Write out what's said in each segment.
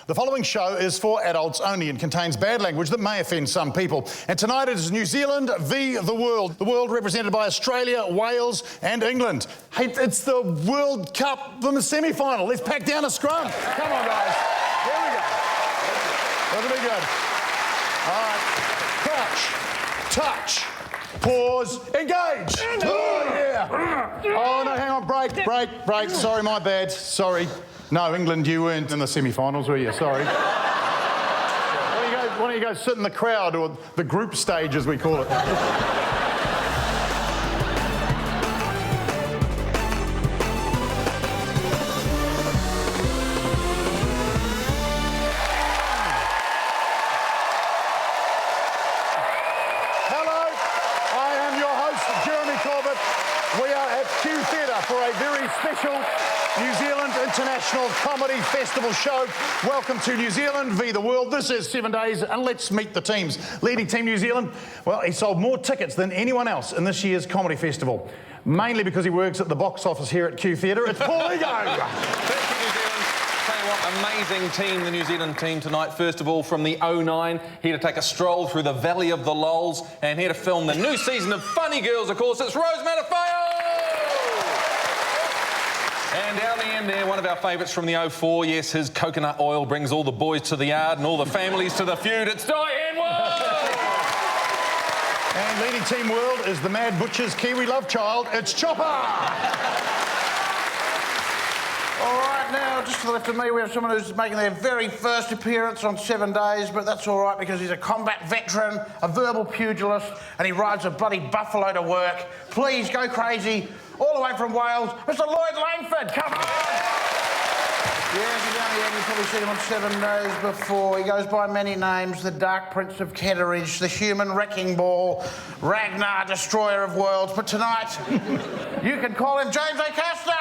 The following show is for adults only and contains bad language that may offend some people. And tonight it is New Zealand v the world. The world represented by Australia, Wales and England. Hey, it's the World Cup, the semi-final. Let's pack down a scrum. Come on, guys. Here we go. That'll be good. All right. Touch. Pause. Engage. Oh, yeah. Oh, no, hang on. Break. Sorry, my bad. Sorry. No, England, you weren't in the semi-finals, were you? Sorry. Why don't you go sit in the crowd, or the group stage, as we call it. Hello, I am your host, Jeremy Corbett. We are at Q Theatre for a very special New Zealand International Comedy Festival show. Welcome to New Zealand v the world. This is 7 days, and let's meet the teams. Leading Team New Zealand, well, he sold more tickets than anyone else in this year's comedy festival, mainly because he works at the box office here at Q Theatre. It's Paul Ego. Thank you, New Zealand. Tell you what, amazing team, the New Zealand team tonight. First of all, from the 09, here to take a stroll through the Valley of the Lols, and here to film the new season of Funny Girls, of course, it's Rose Matafeo! And down the end there, one of our favourites from the 04, yes, his coconut oil brings all the boys to the yard and all the families to the feud. It's Dai Henwood! And leading Team World is the Mad Butcher's Kiwi love child. It's Chopper! All right, now, just to the left of me, we have someone who's making their very first appearance on 7 days, but that's all right because he's a combat veteran, a verbal pugilist, and he rides a bloody buffalo to work. Please go crazy. All the way from Wales, Mr. Lloyd Langford, come on! Yes, he's only here, you've probably seen him on 7 days before. He goes by many names: the Dark Prince of Ketteridge, the Human Wrecking Ball, Ragnar, Destroyer of Worlds. But tonight, you can call him James Acaster!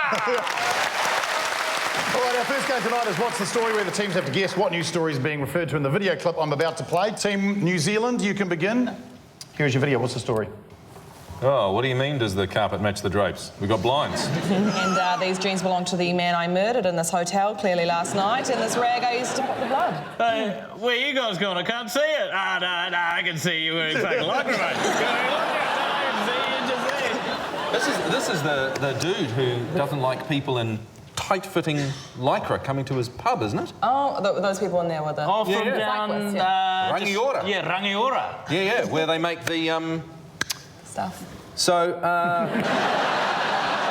All right, our first game tonight is What's the Story, where the teams have to guess what news story is being referred to in the video clip I'm about to play. Team New Zealand, you can begin. Here's your video. What's the story? Oh, what do you mean, does the carpet match the drapes? We've got blinds. And these jeans belong to the man I murdered in this hotel, clearly last night, and this rag I used to pop the blood. Hey, where you guys going? I can't see it. No, I can see you wearing fucking lycra, mate. I can see you, just see. This is the dude who doesn't like people in tight-fitting lycra coming to his pub, isn't it? Oh, those people in there were the... Oh, from down... Rangiora. Yeah, Rangiora. Yeah, where they make the, stuff. So,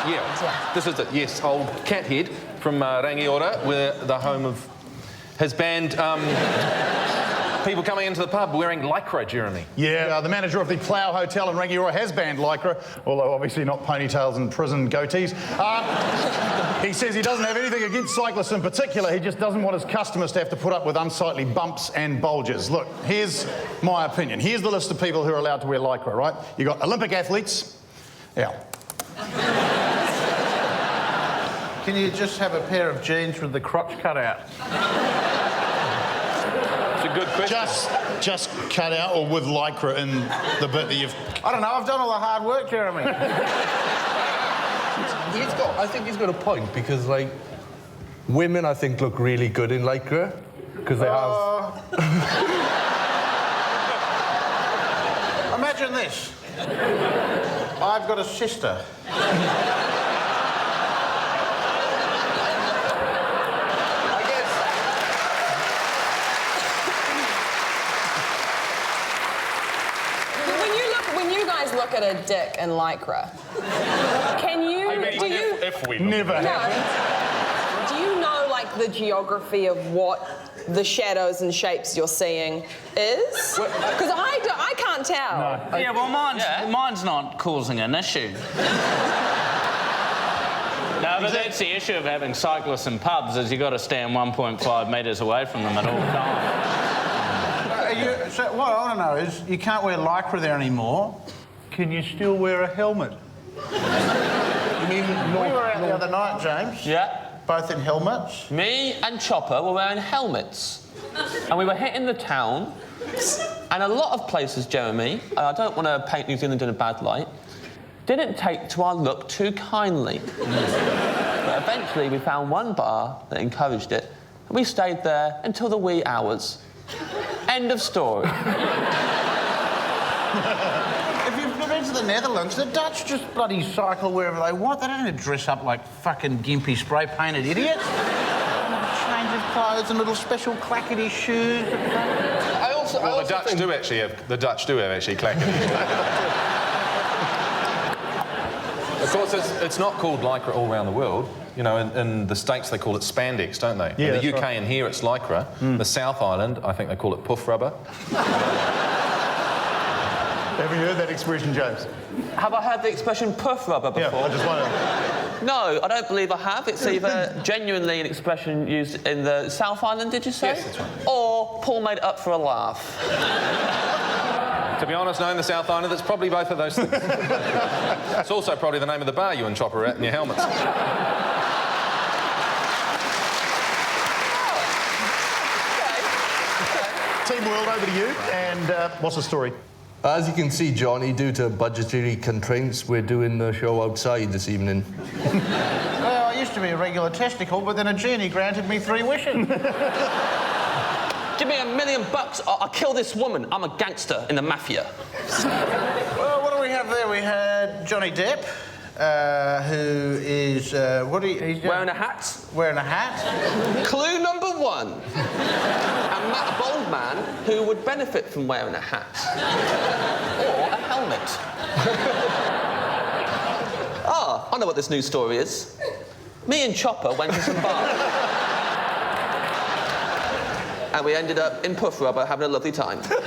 yeah, this is it. Yes, old Cathead from Rangiora, where the home of his band. People coming into the pub wearing lycra, Jeremy. Yeah, the manager of the Plough Hotel in Rangiora has banned lycra, although obviously not ponytails and prison goatees. He says he doesn't have anything against cyclists in particular, he just doesn't want his customers to have to put up with unsightly bumps and bulges. Look, here's my opinion. Here's the list of people who are allowed to wear lycra, right? You've got Olympic athletes. Yeah. Can you just have a pair of jeans with the crotch cut out? It's a good question. Just cut out, or with lycra in the bit that you've... I don't know, I've done all the hard work, Jeremy. I think he's got a point, because, like, women, I think, look really good in lycra, because they have... Imagine this. I've got a sister. Look at a dick in lycra. Can you... If we Never have. Do you know, like, the geography of what the shadows and shapes you're seeing is? Because I can't tell. No. Yeah, well, mine's not causing an issue. No, but that's the issue of having cyclists in pubs, is you've got to stand 1.5 metres away from them at all times. So what I want to know is, you can't wear lycra there anymore. Can you still wear a helmet? You mean we were out the other night, James. Yeah. Both in helmets. Me and Chopper were wearing helmets. And we were hitting the town. And a lot of places, Jeremy, I don't want to paint New Zealand in a bad light, didn't take to our look too kindly. But eventually we found one bar that encouraged it, and we stayed there until the wee hours. End of story. If you've been to the Netherlands, the Dutch just bloody cycle wherever they want. They don't dress up like fucking gimpy spray-painted idiots. Change of clothes and little special clackety shoes. The Dutch do actually have clackety. Of course, it's not called lycra all around the world. You know, in the States they call it spandex, don't they? Yeah, in the UK right. and here it's lycra. The South Island, I think they call it puff rubber. Have you heard that expression, James? Have I heard the expression puff rubber before? Yeah, I just wonder. No, I don't believe I have. It's either genuinely an expression used in the South Island, did you say? Yes, that's right. Or Paul made it up for a laugh. To be honest, knowing the South Island, it's probably both of those things. It's also probably the name of the bar you and Chopper are at in your helmets. Team World, over to you. And what's the story? As you can see, Johnny, due to budgetary constraints, we're doing the show outside this evening. Well, I used to be a regular testicle, but then a genie granted me 3 wishes. Give me $1 million, I'll kill this woman. I'm a gangster in the mafia. Well, what do we have there? We had Johnny Depp, who is... he's Wearing a hat. wearing a hat. Clue number 1. A bald man who would benefit from wearing a hat. Or a helmet. I know what this news story is. Me and Chopper went to some bar. And we ended up in puff rubber having a lovely time. Is that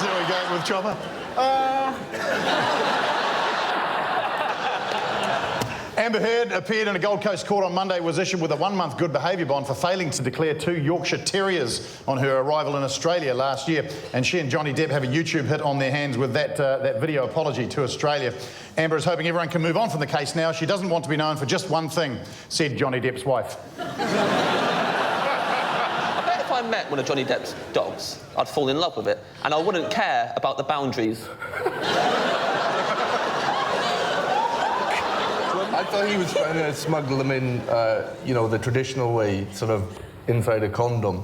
where you're going with Chopper? Amber Heard appeared in a Gold Coast court on Monday, was issued with a 1-month good behaviour bond for failing to declare 2 Yorkshire Terriers on her arrival in Australia last year. And she and Johnny Depp have a YouTube hit on their hands with that video apology to Australia. Amber is hoping everyone can move on from the case now. She doesn't want to be known for just one thing, said Johnny Depp's wife. I bet if I met one of Johnny Depp's dogs, I'd fall in love with it, and I wouldn't care about the boundaries. I thought he was trying to smuggle them in, you know, the traditional way, sort of inside a condom.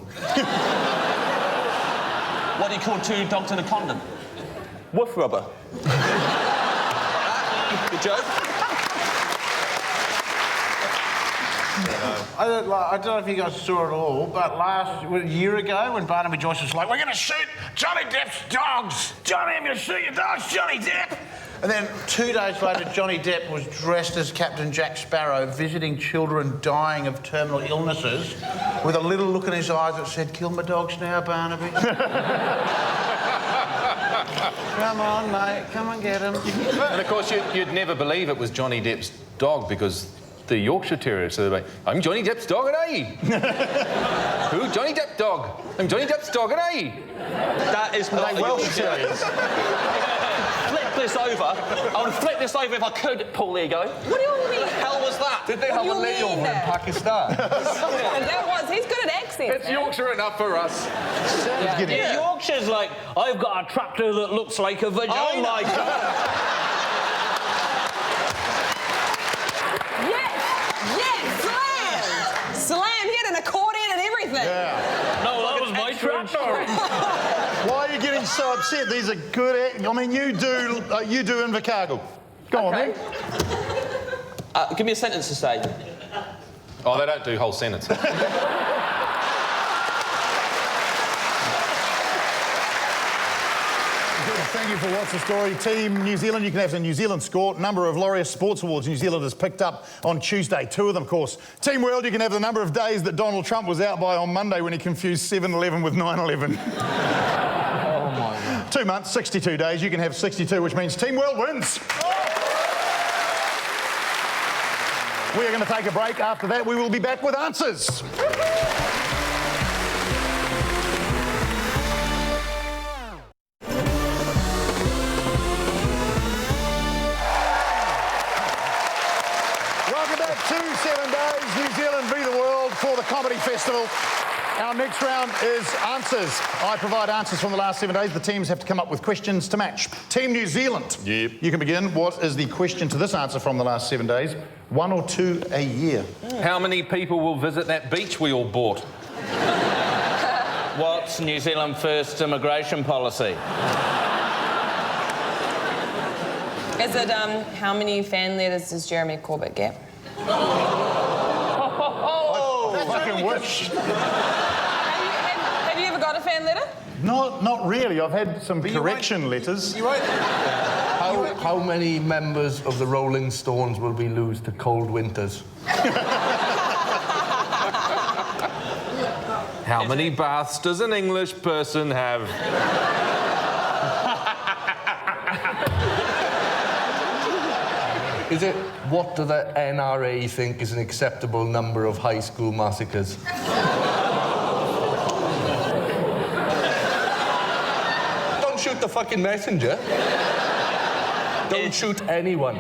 What do you call 2 dogs in a condom? Woof rubber. Good joke. I don't know if you guys saw it all, but a year ago when Barnaby Joyce was like, we're going to shoot Johnny Depp's dogs. Johnny, I'm going to shoot your dogs, Johnny Depp. And then 2 days later, Johnny Depp was dressed as Captain Jack Sparrow, visiting children dying of terminal illnesses, with a little look in his eyes that said, kill my dogs now, Barnaby. Come on, mate, come and get him. And of course, you'd never believe it was Johnny Depp's dog because the Yorkshire Terrier, so they're like, I'm Johnny Depp's dog and I. Who? Johnny Depp dog. I'm Johnny Depp's dog and I. That is not Welsh Terriers. Flip this over. I would flip this over if I could, Paul Ego. What do you mean? What the hell was that? Did they have a you mean layover in that? Pakistan? He's good at accents. It's Yorkshire enough for us. Yeah. Yorkshire's like, I've got a tractor that looks like a vagina. Oh my God. Slam! He had an accordion and everything. Yeah. No, that was my tractor. Why are you getting so upset? These are good... I mean, you do Invercargill. Go on, then. Give me a sentence to say. Oh, they don't do whole sentences. Thank you for What's the Story. Team New Zealand, you can have the New Zealand score. Number of Laureus Sports Awards New Zealand has picked up on Tuesday. 2 of them, of course. Team World, you can have the number of days that Donald Trump was out by on Monday when he confused 7-Eleven with 9/11. Oh, my God. 2 months, 62 days. You can have 62, which means Team World wins. We are going to take a break. After that, we will be back with answers. Welcome back to 7 Days, New Zealand v the World for the Comedy Festival. Our next round is answers. I provide answers from the last 7 days. The teams have to come up with questions to match. Team New Zealand. Yep. You can begin. What is the question to this answer from the last 7 days? 1 or 2 a year? How many people will visit that beach we all bought? What's New Zealand First immigration policy? Is it, how many fan letters does Jeremy Corbett get? Fucking wish. Have you ever got a fan letter? Not really. I've had some correction letters. How many members of the Rolling Stones will we lose to cold winters? How many baths does an English person have? Is it, what do the NRA think is an acceptable number of high school massacres? Don't shoot the fucking messenger. Don't shoot anyone.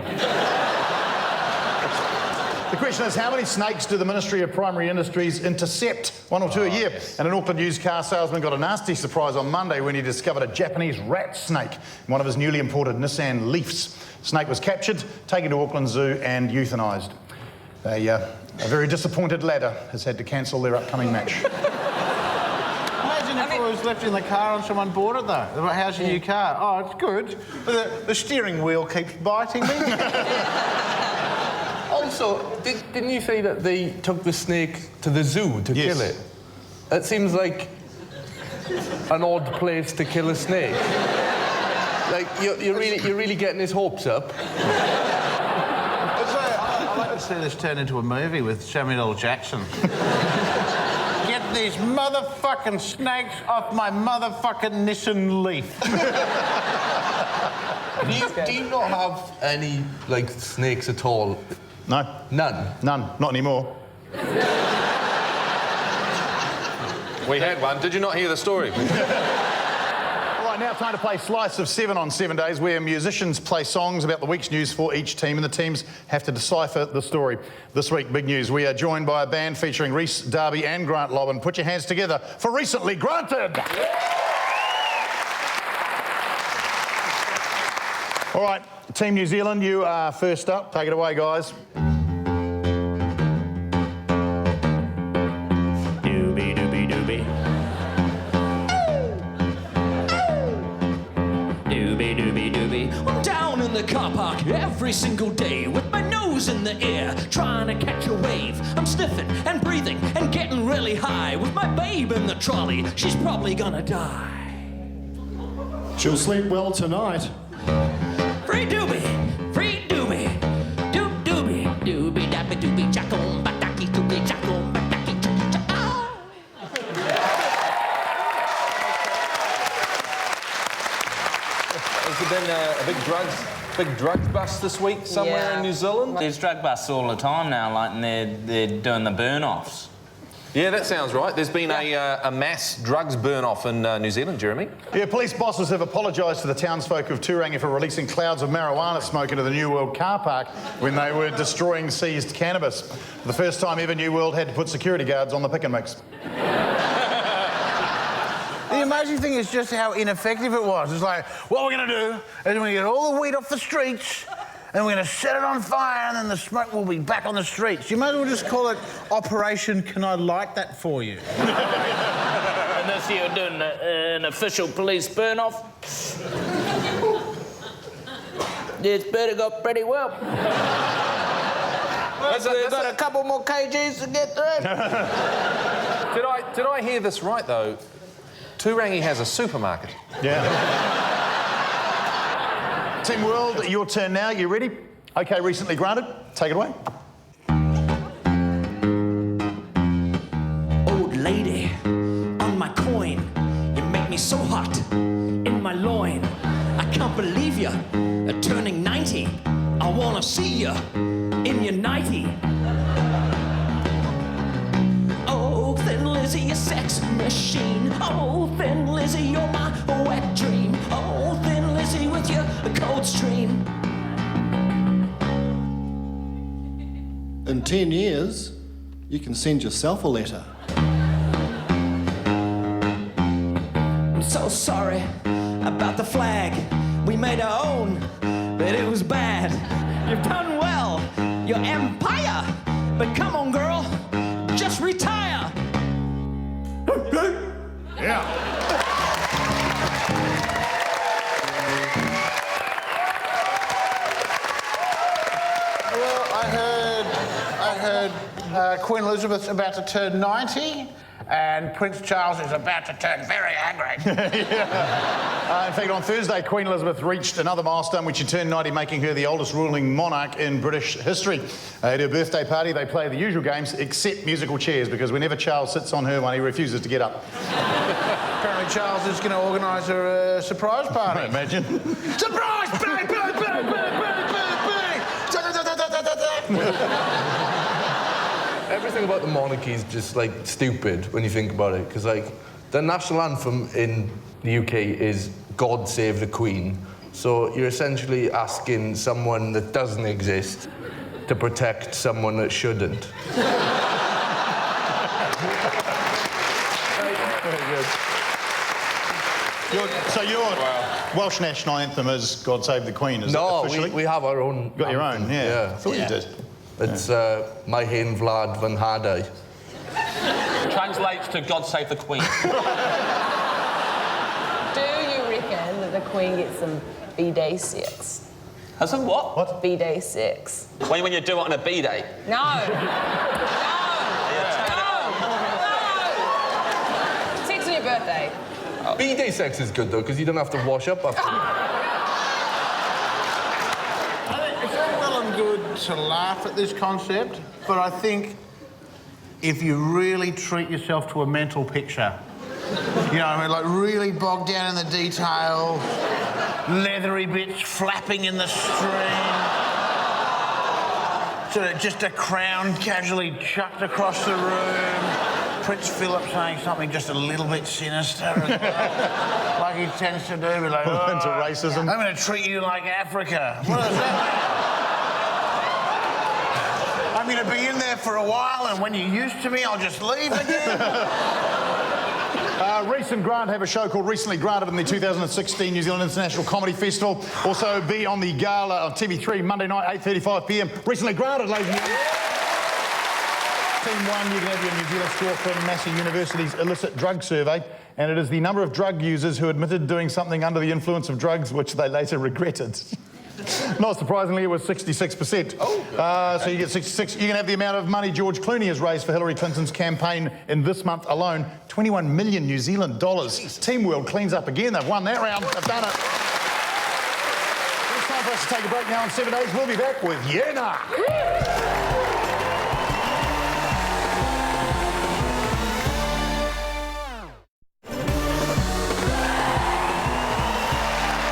The question is, how many snakes do the Ministry of Primary Industries intercept? 1 or 2 a year. And an Auckland used car salesman got a nasty surprise on Monday when he discovered a Japanese rat snake in one of his newly imported Nissan Leafs. Snake was captured, taken to Auckland Zoo and euthanised. A very disappointed ladder has had to cancel their upcoming match. Imagine if it was left in the car and someone bought it, though. How's your new car? Oh, it's good. But the steering wheel keeps biting me. Also, didn't you say that they took the snake to the zoo to kill it? That seems like an odd place to kill a snake. Like, you're really getting his hopes up. I'd like to see this turn into a movie with Samuel L. Jackson. Get these motherfucking snakes off my motherfucking Nissan Leaf. Do you not have any, like, snakes at all? No. None? None. Not anymore. We had one. Did you not hear the story? Right, now time to play Slice of 7 on 7 days, where musicians play songs about the week's news for each team, and the teams have to decipher the story. This week, big news. We are joined by a band featuring Rhys Darby and Grant Lobbin. Put your hands together for Recently Granted. All right, Team New Zealand, you are first up. Take it away, guys. Doobie doobie doobie. Doobie doobie doobie. I'm down in the car park every single day with my nose in the air, trying to catch a wave. I'm sniffing and breathing and getting really high with my babe in the trolley. She's probably gonna die. She'll sleep well tonight. Free doobie, doobie, doobie, doobie, dabbie doobie, jackom, bataki doobie, jackom, bataki doobie, Has there been a big drugs bust this week somewhere in New Zealand? There's drug busts all the time now, like, and they're doing the burn-offs. Yeah, that sounds right. There's been a mass drugs burn-off in New Zealand, Jeremy. Yeah, police bosses have apologised to the townsfolk of Turangi for releasing clouds of marijuana smoke into the New World car park when they were destroying seized cannabis. For the first time ever, New World had to put security guards on the pick and mix. The amazing thing is just how ineffective it was. It's like, what we're going to do is we're going to get all the weed off the streets and we're going to set it on fire and then the smoke will be back on the streets. You might as well just call it Operation Can I Light That For You? Unless you're doing an official police burn-off. It's better go pretty well. We've got a couple more kgs to get through. Did I hear this right, though? Turangi has a supermarket. Yeah. Team World, your turn now. You ready? OK, Recently Granted. Take it away. old lady on my coin. You make me so hot in my loin. I can't believe you're turning 90. I wanna see you in your nightie. Oh, Thin Lizzy, a sex machine. Oh, Thin Lizzy, you're my wet dream. Oh, Thin Lizzy with your cold stream. In 10 years, you can send yourself a letter. so sorry about the flag. We made our own, but it was bad. You've done well, your empire. But come on, girl, just retire. Yeah. Well, I heard Queen Elizabeth's about to turn 90, and Prince Charles is about to turn very angry. In fact, on Thursday, Queen Elizabeth reached another milestone when she turned 90, making her the oldest ruling monarch in British history. At her birthday party, they play the usual games, except musical chairs, because whenever Charles sits on her one, he refuses to get up. Apparently Charles is going to organise her a surprise party. Imagine. Surprise! Bang, bang, bang, bang, bang, bang, bang! Everything about the monarchy is just, like, stupid when you think about it, because, like, the national anthem in the UK is God Save the Queen. So you're essentially asking someone that doesn't exist to protect someone that shouldn't. Very good. Your Welsh national anthem is God Save the Queen, is it officially? No, we have our own. Got your own, yeah. I thought you did. It's My Hen Vlad Van Hadai. Translates to God Save the Queen. Do you reckon that the Queen gets some B-Day sex? Has some what? What? B-Day sex. When you do it on a B-Day? No. Sex on your birthday. B-Day sex is good, though, because you don't have to wash up after. I think it's all well and good to laugh at this concept, but I think if you really treat yourself to a mental picture, you know what I mean, like really bogged down in the detail, leathery bits flapping in the stream, sort of just a crown casually chucked across the room, Prince Philip saying something just a little bit sinister, like he tends to do, like, Into racism. I'm going to treat you like Africa. What does that mean? I'm going to be in there for a while, and when you're used to me, I'll just leave again. Reese and Grant have a show called Recently Granted in the 2016 New Zealand International Comedy Festival. Also be on the gala on TV3 Monday night, 8:35 p.m. Recently Granted, ladies and gentlemen. Team 1, you can have your New Zealand score from Massey University's illicit drug survey, and it is the number of drug users who admitted doing something under the influence of drugs which they later regretted. Not surprisingly, it was 66%. So you get 66. You can have the amount of money George Clooney has raised for Hillary Clinton's campaign in this month alone, 21 million New Zealand dollars. Team World cleans up again. They've won that round. They've done it. It's time for us to take a break now in 7 days. We'll be back with Yena.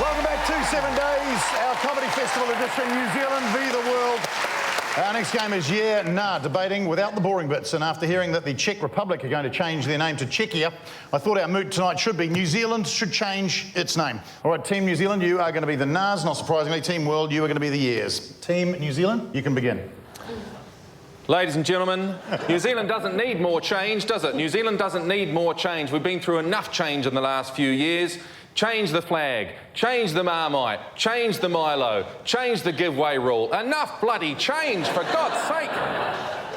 Welcome back to 7 days, our comedy festival edition, New Zealand v the World. Our next game is Yeah, Nah, debating without the boring bits. And after hearing that the Czech Republic are going to change their name to Czechia, I thought our mood tonight should be New Zealand should change its name. All right, Team New Zealand, you are going to be the Nahs, not surprisingly. Team World, you are going to be the Yeahs. Team New Zealand, you can begin. Ladies and gentlemen, New Zealand doesn't need more change, does it? New Zealand doesn't need more change. We've been through enough change in the last few years. Change the flag, change the Marmite, change the Milo, change the giveaway rule. Enough bloody change, for God's sake.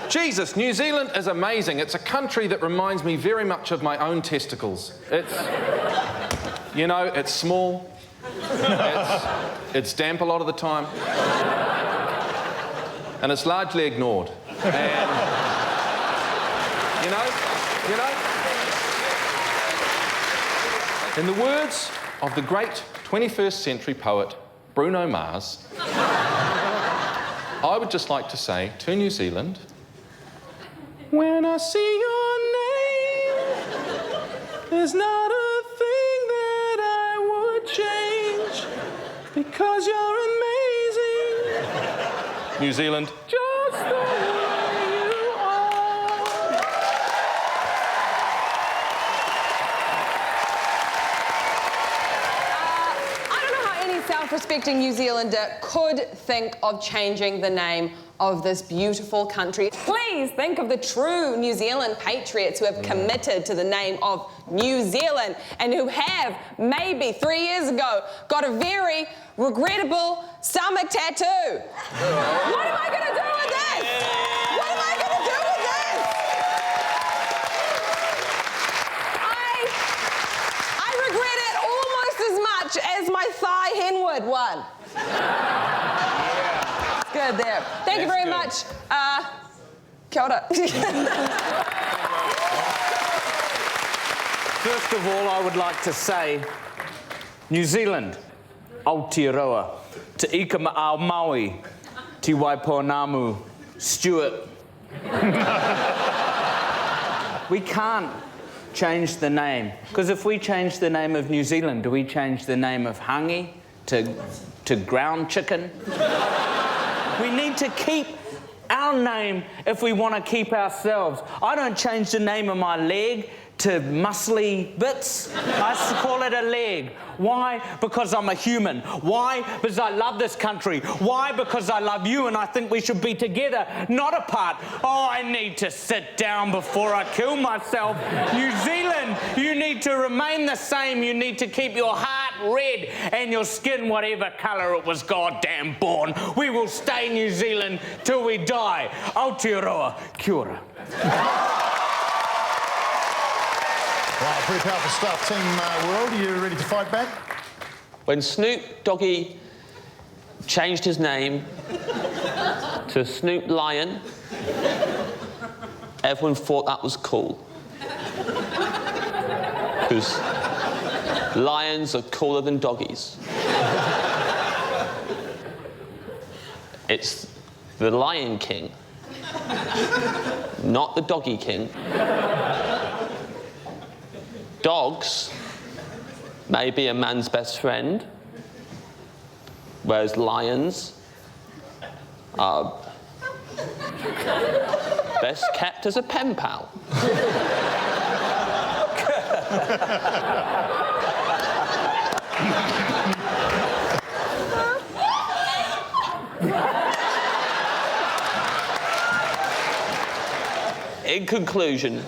Jesus, New Zealand is amazing. It's a country that reminds me very much of my own testicles. It's, you know, it's small, it's damp a lot of the time, and it's largely ignored. And, you know, in the words of the great 21st century poet Bruno Mars, I would just like to say to New Zealand, when I see your name, there's not a thing that I would change, because you're amazing. New Zealand, just the way you are. I don't know how any self-respecting New Zealander could think of changing the name of this beautiful country. Please think of the true New Zealand patriots who have committed to the name of New Zealand and who have, maybe 3 years ago, got a very regrettable stomach tattoo. What am I going to do with this? What am I going to do with this? I regret it almost as much as my Dai Henwood one. Good there. Thank you very much. Kia ora. First of all, I would like to say, New Zealand, Aotearoa, Te Ika Ma'au Maui, Te Waipōnamu, Stuart. We can't change the name, because if we change the name of New Zealand, do we change the name of hangi to ground chicken? We need to keep our name if we want to keep ourselves. I don't change the name of my leg to muscly bits. I call it a leg. Why? Because I'm a human. Why? Because I love this country. Why? Because I love you and I think we should be together, not apart. Oh, I need to sit down before I kill myself. New Zealand, you need to remain the same. You need to keep your heart red and your skin whatever colour it was goddamn born. We will stay New Zealand till we die. Aotearoa, kia ora. Wow, pretty powerful stuff. Team World, are you ready to fight back? When Snoop Doggy changed his name to Snoop Lion, everyone thought that was cool. Because lions are cooler than doggies. It's the Lion King, not the Doggy King. Dogs may be a man's best friend, whereas lions are best kept as a pen pal. In conclusion,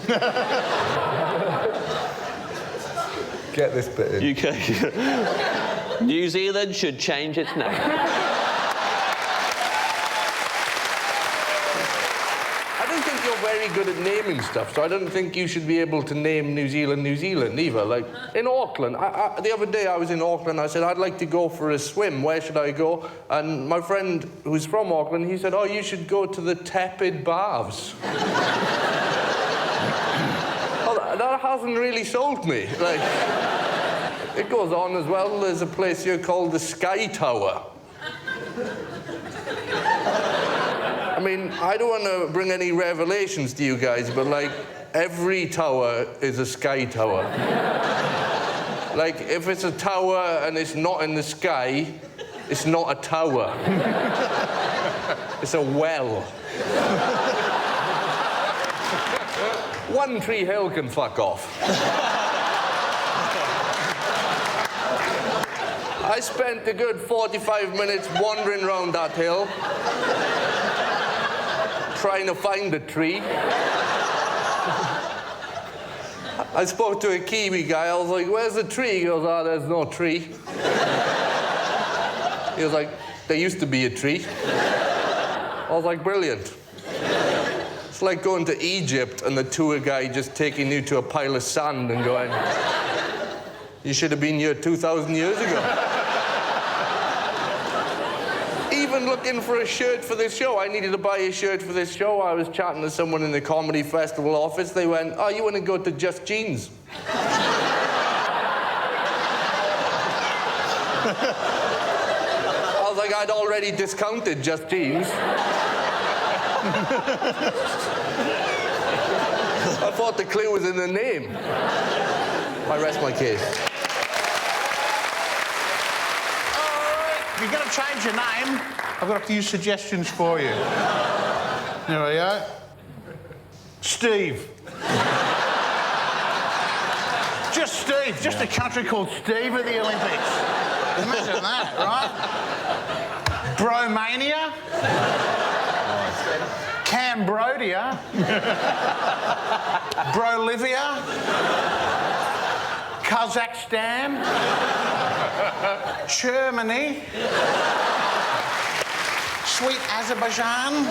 Get this bit in. UK. New Zealand should change its name. I don't think you're very good at naming stuff, so I don't think you should be able to name New Zealand either. Like, in Auckland, the other day I was in Auckland, I said, I'd like to go for a swim, where should I go? And my friend who's from Auckland, he said, oh, you should go to the tepid baths. That hasn't really sold me. Like, it goes on as well. There's a place here called the Sky Tower. I mean, I don't want to bring any revelations to you guys, but like, every tower is a sky tower. Like, if it's a tower and it's not in the sky, it's not a tower. It's a well. One Tree Hill can fuck off. I spent a good 45 minutes wandering around that hill, trying to find a tree. I spoke to a Kiwi guy. I was like, where's the tree? He goes, oh, there's no tree. He was like, there used to be a tree. I was like, brilliant. It's like going to Egypt and the tour guide just taking you to a pile of sand and going, you should have been here 2,000 years ago. Even looking for a shirt for this show. I needed to buy a shirt for this show. I was chatting to someone in the comedy festival office. They went, oh, you want to go to Just Jeans? I was like, I'd already discounted Just Jeans. I thought the clue was in the name. I rest my case. If you're going to change your name, I've got a few suggestions for you. There we go. Steve. Just Steve. Just a country called Steve at the Olympics. Imagine that, right? Bromania. Cambodia, Bolivia, Kazakhstan, Germany, sweet Azerbaijan,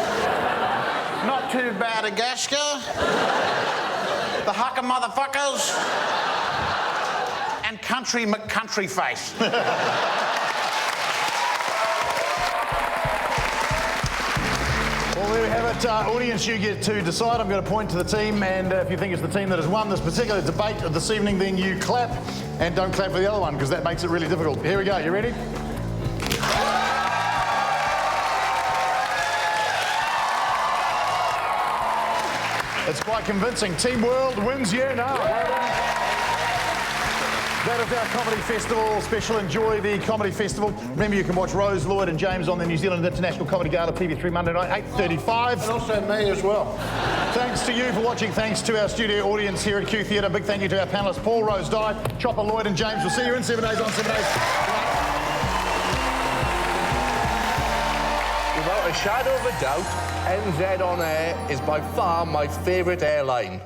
not too bad Madagascar, the Haka motherfuckers, and country McCountry face. Well, there we have it. Audience, you get to decide. I'm going to point to the team, and if you think it's the team that has won this particular debate this evening, then you clap, and don't clap for the other one, because that makes it really difficult. Here we go. You ready? It's quite convincing. Team World wins you now. Well done. That is our Comedy Festival special. Enjoy the Comedy Festival. Remember, you can watch Rose, Lloyd and James on the New Zealand International Comedy Gala, TV3 Monday night, 8:35. And also me as well. Thanks to you for watching. Thanks to our studio audience here at Q Theatre. Big thank you to our panellists, Paul, Rose, Dai, Chopper, Lloyd and James. We'll see you in 7 days on 7 days. Without a shadow of a doubt, NZ On Air is by far my favourite airline.